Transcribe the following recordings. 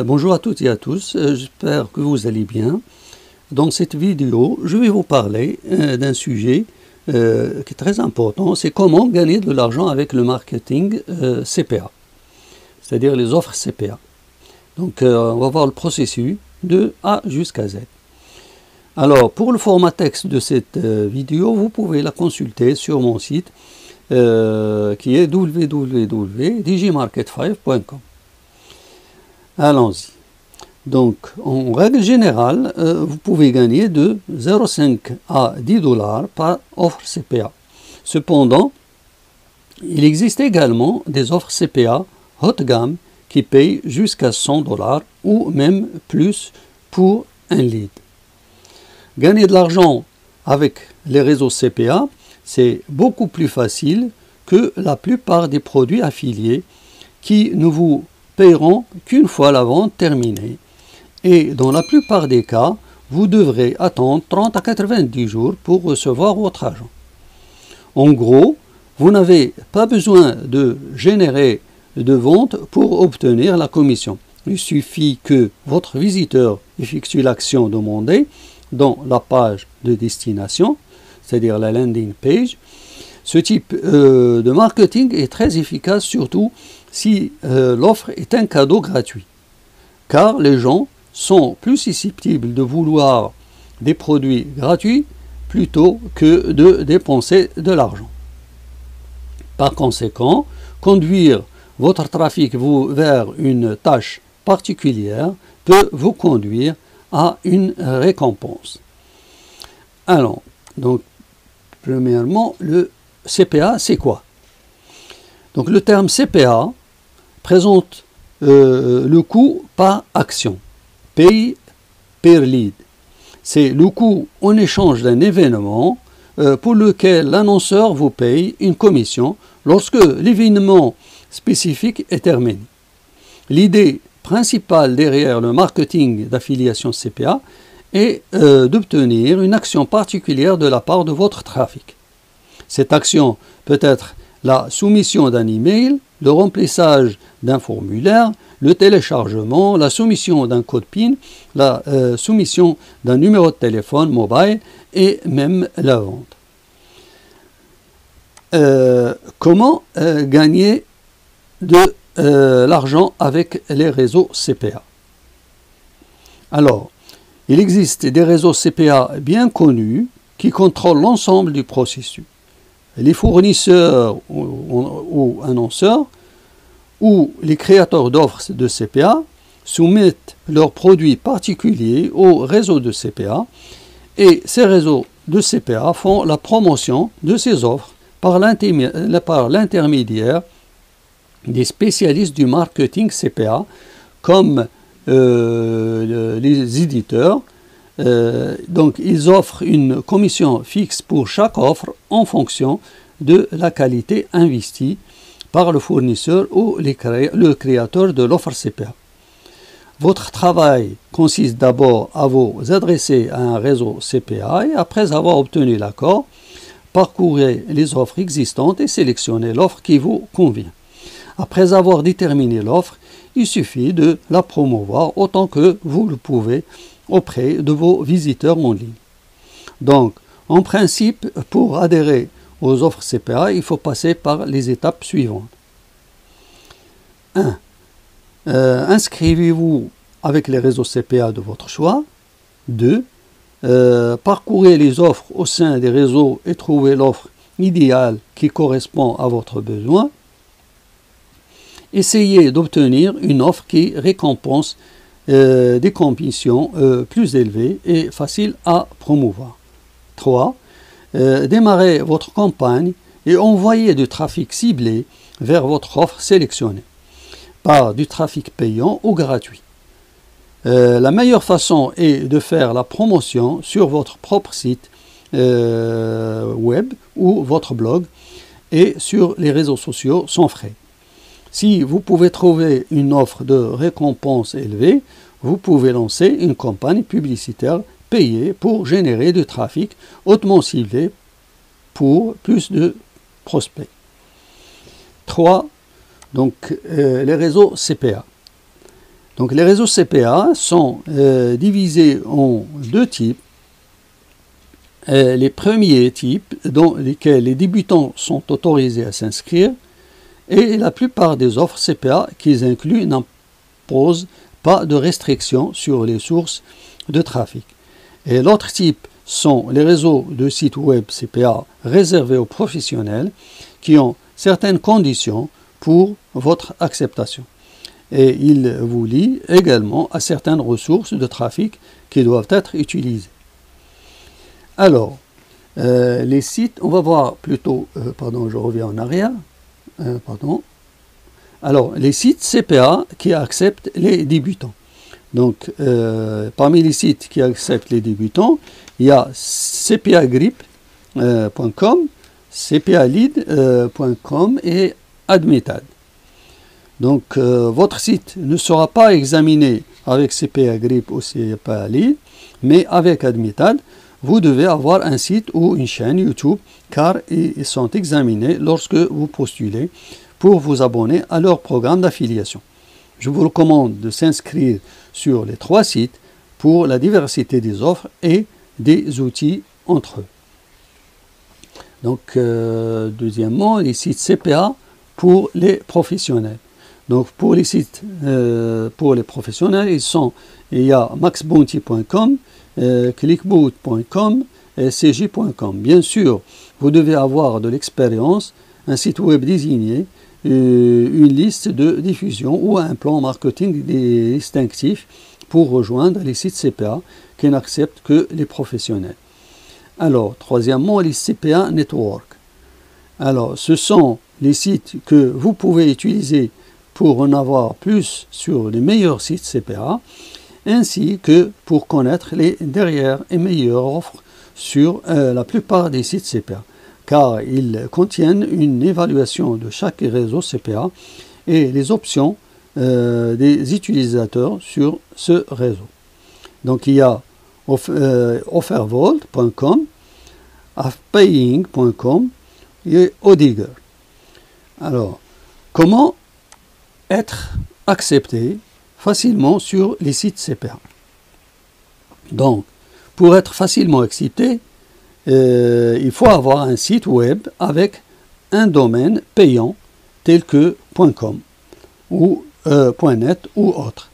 Bonjour à toutes et à tous, j'espère que vous allez bien. Dans cette vidéo, je vais vous parler d'un sujet qui est très important, c'est comment gagner de l'argent avec le marketing CPA, c'est-à-dire les offres CPA. Donc on va voir le processus de A jusqu'à Z. Alors pour le format texte de cette vidéo, vous pouvez la consulter sur mon site qui est www.digimarket5.com. Allons-y. Donc, en règle générale, vous pouvez gagner de 0,5 à 10 $ par offre CPA. Cependant, il existe également des offres CPA haut de gamme qui payent jusqu'à 100 $ ou même plus pour un lead. Gagner de l'argent avec les réseaux CPA, c'est beaucoup plus facile que la plupart des produits affiliés qui ne vous paieront qu'une fois la vente terminée. Et dans la plupart des cas, vous devrez attendre 30 à 90 jours pour recevoir votre argent. En gros, vous n'avez pas besoin de générer de vente pour obtenir la commission. Il suffit que votre visiteur effectue l'action demandée dans la page de destination, c'est-à-dire la landing page. Ce type de marketing est très efficace, surtout si l'offre est un cadeau gratuit, car les gens sont plus susceptibles de vouloir des produits gratuits plutôt que de dépenser de l'argent. Par conséquent, conduire votre trafic vers une tâche particulière peut vous conduire à une récompense. Alors, donc, premièrement, le CPA, c'est quoi? Donc, le terme CPA présente le coût par action, pay per lead. C'est le coût en échange d'un événement pour lequel l'annonceur vous paye une commission lorsque l'événement spécifique est terminé. L'idée principale derrière le marketing d'affiliation CPA est d'obtenir une action particulière de la part de votre trafic. Cette action peut être la soumission d'un email, le remplissage d'un formulaire, le téléchargement, la soumission d'un code PIN, la soumission d'un numéro de téléphone mobile et même la vente. Comment gagner de l'argent avec les réseaux CPA? Alors, il existe des réseaux CPA bien connus qui contrôlent l'ensemble du processus. Les fournisseurs ou annonceurs ou les créateurs d'offres de CPA soumettent leurs produits particuliers au réseau de CPA et ces réseaux de CPA font la promotion de ces offres par l'intermédiaire des spécialistes du marketing CPA comme les éditeurs. Donc ils offrent une commission fixe pour chaque offre en fonction de la qualité investie par le fournisseur ou le créateur de l'offre CPA. Votre travail consiste d'abord à vous adresser à un réseau CPA et après avoir obtenu l'accord, parcourez les offres existantes et sélectionnez l'offre qui vous convient. Après avoir déterminé l'offre, il suffit de la promouvoir autant que vous le pouvez auprès de vos visiteurs en ligne. Donc, en principe, pour adhérer aux offres CPA, il faut passer par les étapes suivantes. 1. Inscrivez-vous avec les réseaux CPA de votre choix. 2. Parcourez les offres au sein des réseaux et trouvez l'offre idéale qui correspond à votre besoin. Essayez d'obtenir une offre qui récompense des commissions plus élevées et faciles à promouvoir. 3. Démarrez votre campagne et envoyez du trafic ciblé vers votre offre sélectionnée par du trafic payant ou gratuit. La meilleure façon est de faire la promotion sur votre propre site web ou votre blog et sur les réseaux sociaux sans frais. Si vous pouvez trouver une offre de récompense élevée, vous pouvez lancer une campagne publicitaire payée pour générer du trafic hautement ciblé pour plus de prospects. 3. Donc, les réseaux CPA. Donc les réseaux CPA sont divisés en deux types. Les premiers types dans lesquels les débutants sont autorisés à s'inscrire et la plupart des offres CPA qu'ils incluent n'imposent pas de restrictions sur les sources de trafic. Et l'autre type sont les réseaux de sites web CPA réservés aux professionnels qui ont certaines conditions pour votre acceptation. Et il vous lie également à certaines ressources de trafic qui doivent être utilisées. Alors, les sites, on va voir plutôt, je reviens en arrière, Alors, les sites CPA qui acceptent les débutants. Donc, parmi les sites qui acceptent les débutants, il y a cpagrip.com, cpalead.com et Admitad. Donc, votre site ne sera pas examiné avec cpagrip ou cpalead, mais avec Admitad, vous devez avoir un site ou une chaîne YouTube, car ils sont examinés lorsque vous postulez pour vous abonner à leur programme d'affiliation. Je vous recommande de s'inscrire sur les 3 sites pour la diversité des offres et des outils entre eux. Donc, deuxièmement, les sites CPA pour les professionnels. Donc, pour les sites pour les professionnels, il y a maxbounty.com, clickboot.com et cj.com. Bien sûr, vous devez avoir de l'expérience, un site web désigné, une liste de diffusion ou un plan marketing distinctif pour rejoindre les sites CPA qui n'acceptent que les professionnels. Alors, troisièmement, les CPA Network. Alors, ce sont les sites que vous pouvez utiliser pour en avoir plus sur les meilleurs sites CPA, ainsi que pour connaître les dernières et meilleures offres sur la plupart des sites CPA, car ils contiennent une évaluation de chaque réseau CPA et les options des utilisateurs sur ce réseau. Donc il y a offervault.com, paying.com et Odigger. Alors, comment être accepté facilement sur les sites CPA? Donc, pour être facilement accepté, il faut avoir un site web avec un domaine payant tel que .com ou .net ou autre.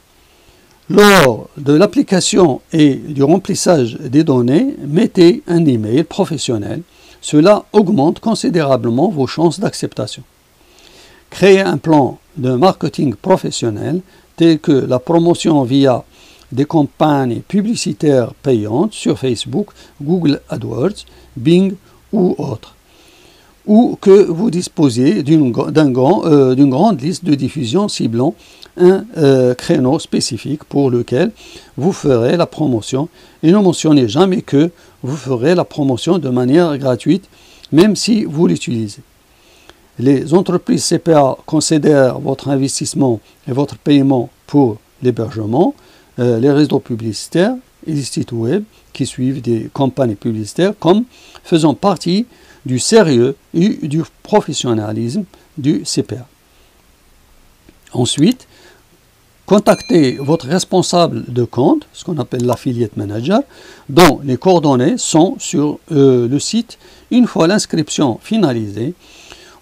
Lors de l'application et du remplissage des données, mettez un email professionnel. Cela augmente considérablement vos chances d'acceptation. Créez un plan de marketing professionnel tel que la promotion via des campagnes publicitaires payantes sur Facebook, Google AdWords, Bing ou autres, ou que vous disposez d'une grande liste de diffusion ciblant un créneau spécifique pour lequel vous ferez la promotion, et ne mentionnez jamais que vous ferez la promotion de manière gratuite, même si vous l'utilisez. Les entreprises CPA considèrent votre investissement et votre paiement pour l'hébergement, les réseaux publicitaires et les sites web qui suivent des campagnes publicitaires comme faisant partie du sérieux et du professionnalisme du CPA. Ensuite, contactez votre responsable de compte, ce qu'on appelle l'affiliate manager, dont les coordonnées sont sur le site une fois l'inscription finalisée,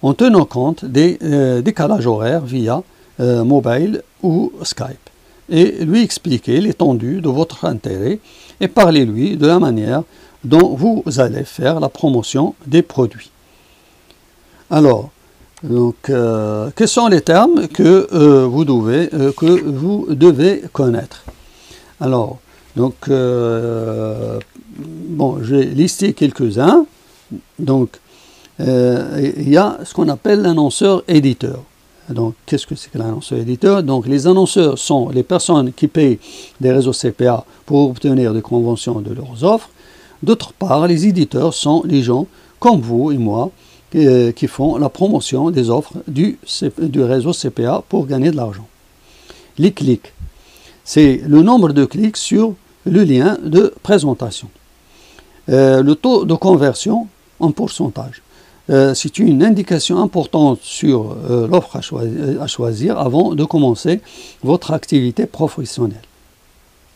en tenant compte des décalages horaires via mobile ou Skype, et lui expliquer l'étendue de votre intérêt et parlez-lui de la manière dont vous allez faire la promotion des produits. Alors, donc, quels sont les termes que vous devez connaître? Alors, donc, j'ai listé quelques-uns. Donc, il y a ce qu'on appelle l'annonceur-éditeur. Donc, qu'est-ce que c'est que l'annonceur-éditeur? Donc, les annonceurs sont les personnes qui payent des réseaux CPA pour obtenir des conventions de leurs offres. D'autre part, les éditeurs sont les gens comme vous et moi qui font la promotion des offres du réseau CPA pour gagner de l'argent. Les clics, c'est le nombre de clics sur le lien de présentation. Le taux de conversion en pourcentage. c'est une indication importante sur l'offre à choisir avant de commencer votre activité professionnelle.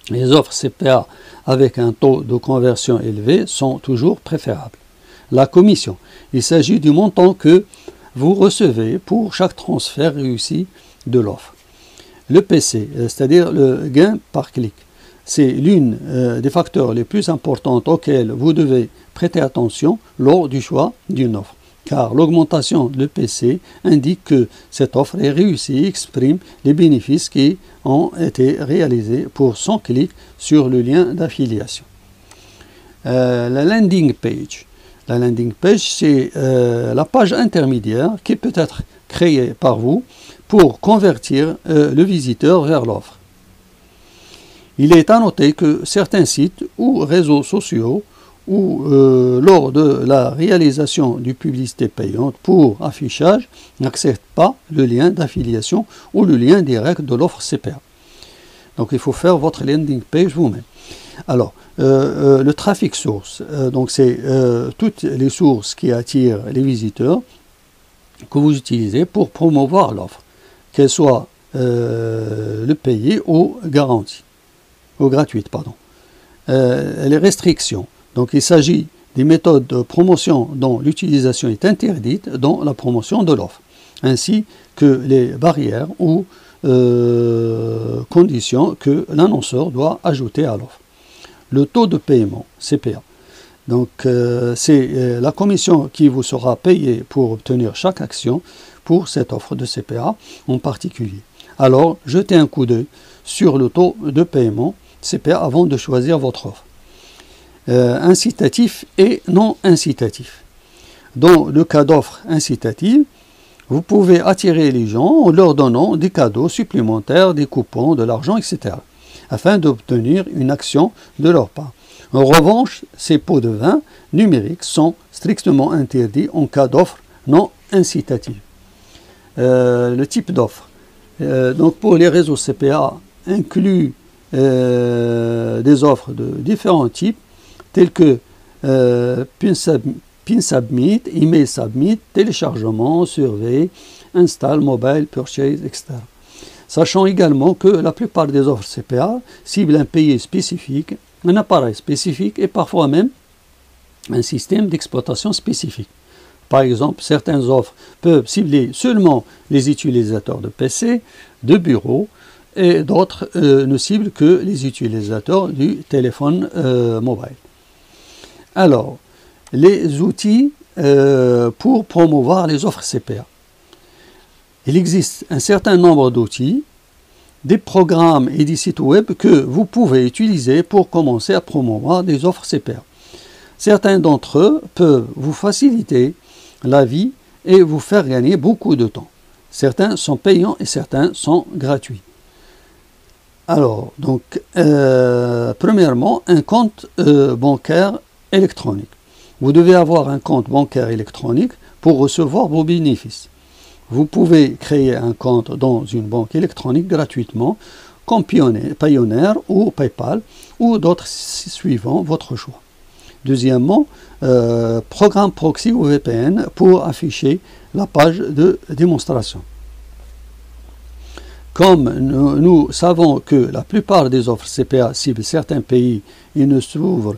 Les offres CPA avec un taux de conversion élevé sont toujours préférables. La commission, il s'agit du montant que vous recevez pour chaque transfert réussi de l'offre. Le PC, c'est-à-dire le gain par clic, c'est l'une des facteurs les plus importants auxquels vous devez prêter attention lors du choix d'une offre, car l'augmentation de PC indique que cette offre est réussie et exprime les bénéfices qui ont été réalisés pour 100 clics sur le lien d'affiliation. La landing page. La landing page, c'est la page intermédiaire qui peut être créée par vous pour convertir le visiteur vers l'offre. Il est à noter que certains sites ou réseaux sociaux ou lors de la réalisation d'une publicité payante pour affichage n'acceptent pas le lien d'affiliation ou le lien direct de l'offre CPA. Donc il faut faire votre landing page vous-même. Alors, le traffic source, donc c'est toutes les sources qui attirent les visiteurs que vous utilisez pour promouvoir l'offre, qu'elle soit le payé ou garantie, ou gratuite, pardon. Les restrictions, donc il s'agit des méthodes de promotion dont l'utilisation est interdite dans la promotion de l'offre, ainsi que les barrières ou conditions que l'annonceur doit ajouter à l'offre. Le taux de paiement, CPA. Donc, c'est la commission qui vous sera payée pour obtenir chaque action pour cette offre de CPA en particulier. Alors, jetez un coup d'œil sur le taux de paiement CPA avant de choisir votre offre. Incitatif et non incitatif. Dans le cas d'offre incitative, vous pouvez attirer les gens en leur donnant des cadeaux supplémentaires, des coupons, de l'argent, etc., afin d'obtenir une action de leur part. En revanche, ces pots de vin numériques sont strictement interdits en cas d'offre non incitative. Le type d'offre. Donc pour les réseaux CPA, inclut des offres de différents types, tels que Pin Submit, Email Submit, téléchargement, survey, install, mobile, purchase, etc. Sachant également que la plupart des offres CPA ciblent un pays spécifique, un appareil spécifique et parfois même un système d'exploitation spécifique. Par exemple, certaines offres peuvent cibler seulement les utilisateurs de PC, de bureau, et d'autres ne ciblent que les utilisateurs du téléphone mobile. Alors, les outils pour promouvoir les offres CPA. Il existe un certain nombre d'outils, des programmes et des sites web que vous pouvez utiliser pour commencer à promouvoir des offres CPA. Certains d'entre eux peuvent vous faciliter la vie et vous faire gagner beaucoup de temps. Certains sont payants et certains sont gratuits. Alors, donc, premièrement, un compte bancaire électronique. Vous devez avoir un compte bancaire électronique pour recevoir vos bénéfices. Vous pouvez créer un compte dans une banque électronique gratuitement, comme Payoneer ou PayPal, ou d'autres suivant votre choix. Deuxièmement, programme proxy ou VPN pour afficher la page de démonstration. Comme nous savons que la plupart des offres CPA ciblent certains pays et ne s'ouvrent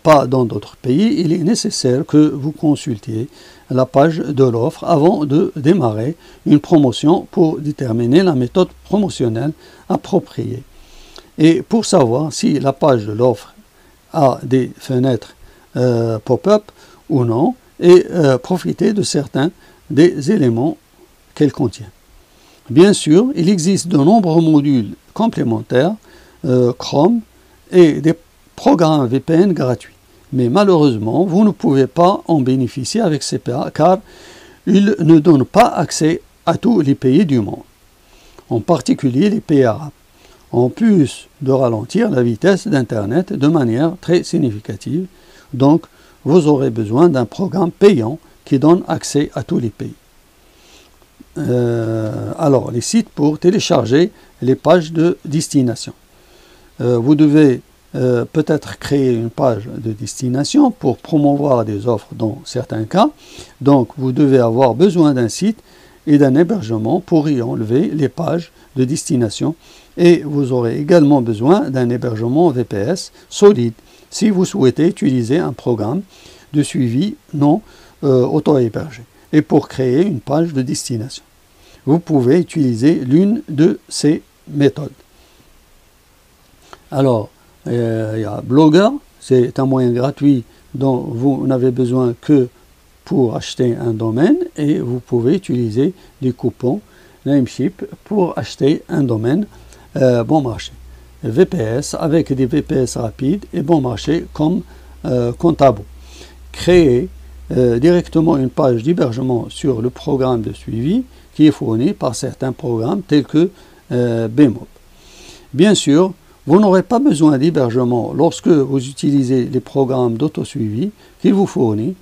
pas dans d'autres pays, il est nécessaire que vous consultiez la page de l'offre avant de démarrer une promotion pour déterminer la méthode promotionnelle appropriée. Et pour savoir si la page de l'offre a des fenêtres pop-up ou non, et profiter de certains des éléments qu'elle contient. Bien sûr, il existe de nombreux modules complémentaires, Chrome, et des programmes VPN gratuits. Mais malheureusement, vous ne pouvez pas en bénéficier avec CPA car ils ne donnent pas accès à tous les pays du monde, en particulier les pays arabes, en plus de ralentir la vitesse d'Internet de manière très significative. Donc, vous aurez besoin d'un programme payant qui donne accès à tous les pays. Alors, les sites pour télécharger les pages de destination. Vous devez peut-être créer une page de destination pour promouvoir des offres dans certains cas. Donc, vous devez avoir besoin d'un site et d'un hébergement pour y enlever les pages de destination. Et vous aurez également besoin d'un hébergement VPS solide si vous souhaitez utiliser un programme de suivi non auto-hébergé et pour créer une page de destination. Vous pouvez utiliser l'une de ces méthodes. Alors, il y a Blogger, c'est un moyen gratuit dont vous n'avez besoin que pour acheter un domaine et vous pouvez utiliser des coupons Namecheap pour acheter un domaine bon marché. VPS avec des VPS rapides et bon marché comme Contabo. Créer directement une page d'hébergement sur le programme de suivi qui est fourni par certains programmes tels que Bmob. Bien sûr, vous n'aurez pas besoin d'hébergement lorsque vous utilisez les programmes d'autosuivi qu'il vous fournit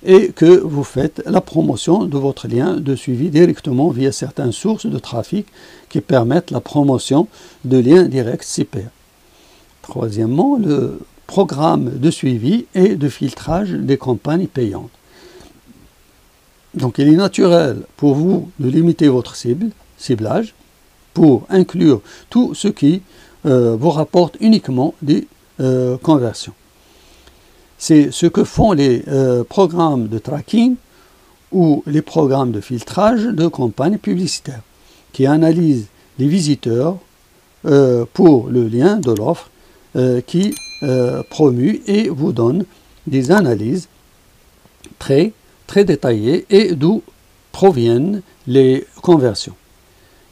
et que vous faites la promotion de votre lien de suivi directement via certaines sources de trafic qui permettent la promotion de liens directs CPA. Troisièmement, le programme de suivi et de filtrage des campagnes payantes. Donc il est naturel pour vous de limiter votre ciblage pour inclure tout ce qui vous rapporte uniquement des conversions. C'est ce que font les programmes de tracking ou les programmes de filtrage de campagnes publicitaires qui analysent les visiteurs pour le lien de l'offre qui promue et vous donne des analyses très détaillées et d'où proviennent les conversions.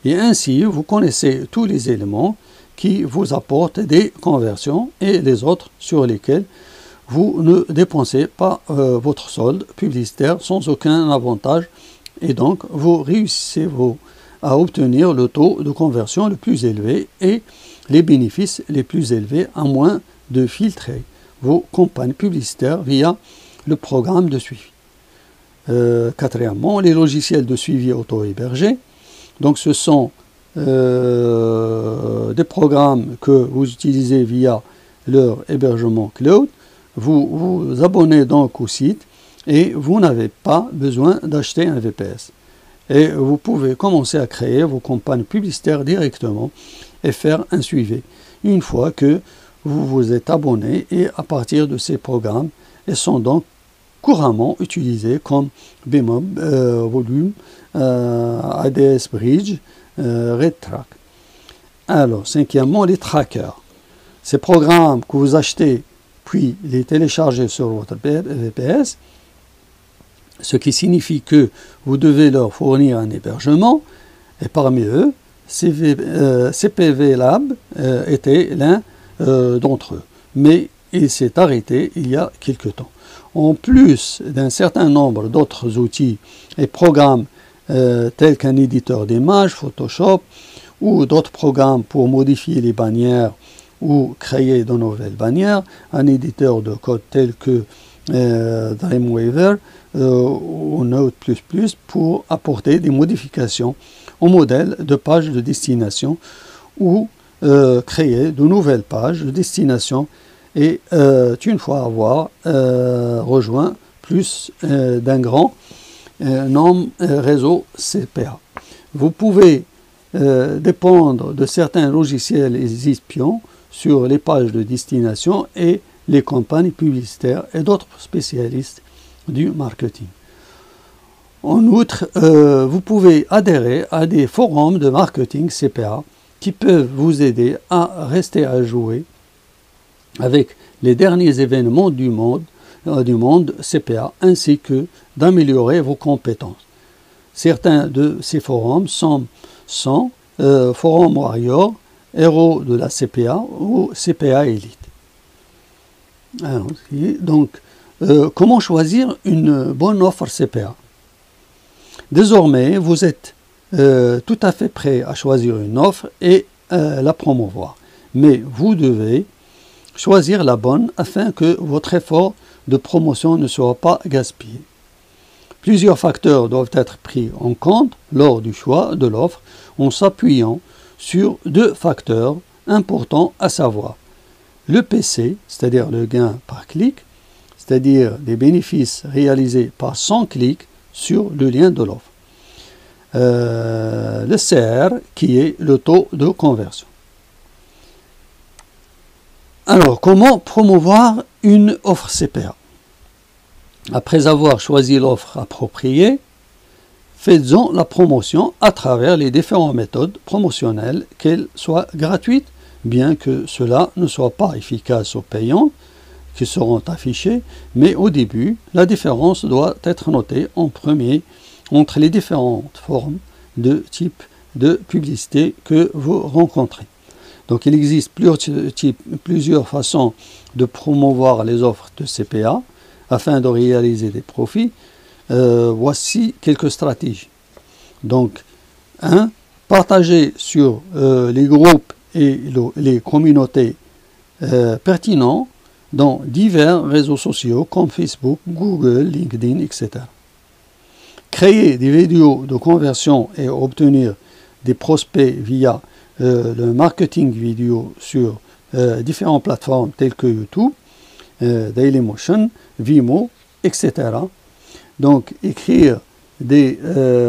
Et ainsi, vous connaissez tous les éléments qui vous apportent des conversions et les autres sur lesquels vous ne dépensez pas votre solde publicitaire sans aucun avantage et donc vous réussissez à obtenir le taux de conversion le plus élevé et les bénéfices les plus élevés à moins de filtrer vos campagnes publicitaires via le programme de suivi. Quatrièmement, les logiciels de suivi auto-hébergés. Donc ce sont des programmes que vous utilisez via leur hébergement cloud. Vous vous abonnez donc au site et vous n'avez pas besoin d'acheter un VPS. Et vous pouvez commencer à créer vos campagnes publicitaires directement et faire un suivi. Une fois que vous vous êtes abonné et à partir de ces programmes, ils sont donc couramment utilisés comme Bmob, Volume, ADS Bridge, RedTrack. Alors, cinquièmement, les trackers. Ces programmes que vous achetez puis les télécharger sur votre VPS, ce qui signifie que vous devez leur fournir un hébergement, et parmi eux, CPV Lab était l'un d'entre eux. Mais il s'est arrêté il y a quelque temps. En plus d'un certain nombre d'autres outils et programmes tels qu'un éditeur d'images, Photoshop, ou d'autres programmes pour modifier les bannières ou créer de nouvelles bannières, un éditeur de code tel que Dreamweaver ou Node++ pour apporter des modifications au modèle de page de destination ou créer de nouvelles pages de destination et une fois avoir rejoint plus d'un grand nombre réseau CPA. Vous pouvez dépendre de certains logiciels espions sur les pages de destination et les campagnes publicitaires et d'autres spécialistes du marketing. En outre, vous pouvez adhérer à des forums de marketing CPA qui peuvent vous aider à rester à jour avec les derniers événements du monde CPA ainsi que d'améliorer vos compétences. Certains de ces forums sont Forum Warrior, Héros de la CPA ou CPA Elite. Alors, donc, comment choisir une bonne offre CPA? Désormais, vous êtes tout à fait prêt à choisir une offre et la promouvoir. Mais vous devez choisir la bonne afin que votre effort de promotion ne soit pas gaspillé. Plusieurs facteurs doivent être pris en compte lors du choix de l'offre en s'appuyant sur deux facteurs importants à savoir le PC, c'est-à-dire le gain par clic, c'est-à-dire des bénéfices réalisés par 100 clics sur le lien de l'offre. Le CR, qui est le taux de conversion. Alors, comment promouvoir une offre CPA? Après avoir choisi l'offre appropriée, faites-en la promotion à travers les différentes méthodes promotionnelles, qu'elles soient gratuites, bien que cela ne soit pas efficace ou payant, qui seront affichés, mais au début, la différence doit être notée en premier entre les différentes formes de type de publicité que vous rencontrez. Donc il existe plusieurs façons de promouvoir les offres de CPA afin de réaliser des profits. Voici quelques stratégies. Donc, 1. Partager sur les groupes et les communautés pertinents dans divers réseaux sociaux comme Facebook, Google, LinkedIn, etc. Créer des vidéos de conversion et obtenir des prospects via le marketing vidéo sur différentes plateformes telles que YouTube, Dailymotion, Vimeo, etc. Donc, écrire des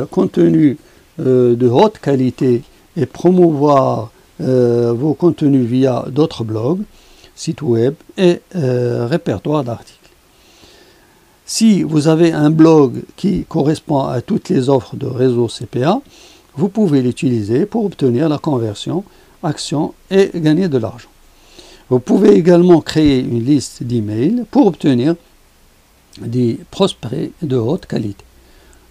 contenus de haute qualité et promouvoir vos contenus via d'autres blogs, sites web et répertoires d'articles. Si vous avez un blog qui correspond à toutes les offres de réseau CPA, vous pouvez l'utiliser pour obtenir la conversion, action et gagner de l'argent. Vous pouvez également créer une liste d'emails pour obtenir des prospects de haute qualité.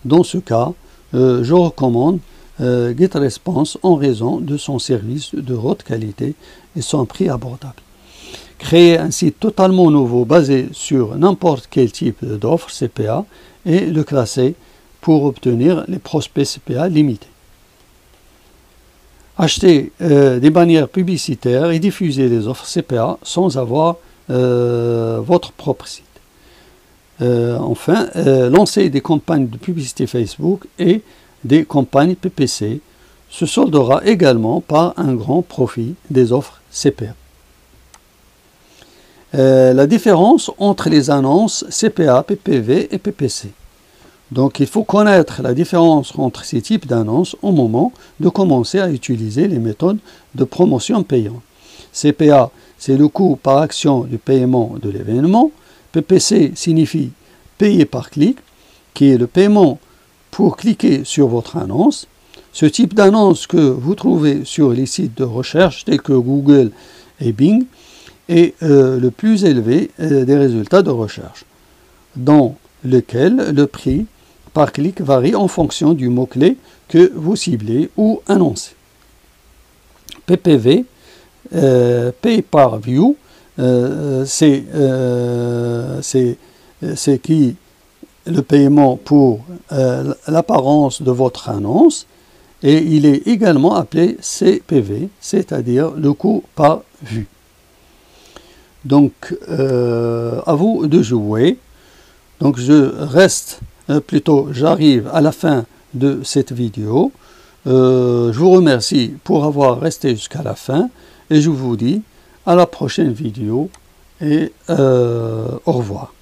Dans ce cas, je recommande GetResponse en raison de son service de haute qualité et son prix abordable. Créer un site totalement nouveau basé sur n'importe quel type d'offre CPA et le classer pour obtenir les prospects CPA limités. Acheter des bannières publicitaires et diffuser les offres CPA sans avoir votre propre site. Enfin, lancer des campagnes de publicité Facebook et des campagnes PPC se soldera également par un grand profit des offres CPA. La différence entre les annonces CPA, PPV et PPC. Donc il faut connaître la différence entre ces types d'annonces au moment de commencer à utiliser les méthodes de promotion payante. CPA, c'est le coût par action du paiement de l'événement. PPC signifie payer par clic, qui est le paiement pour cliquer sur votre annonce. Ce type d'annonce que vous trouvez sur les sites de recherche tels que Google et Bing est le plus élevé des résultats de recherche, dans lequel le prix par clic varie en fonction du mot-clé que vous ciblez ou annoncez. PPV, Pay par View, c'est qui le paiement pour l'apparence de votre annonce, et il est également appelé CPV, c'est-à-dire le coût par vue. Donc, à vous de jouer. Donc, j'arrive à la fin de cette vidéo. Je vous remercie pour avoir resté jusqu'à la fin et je vous dis à la prochaine vidéo et au revoir.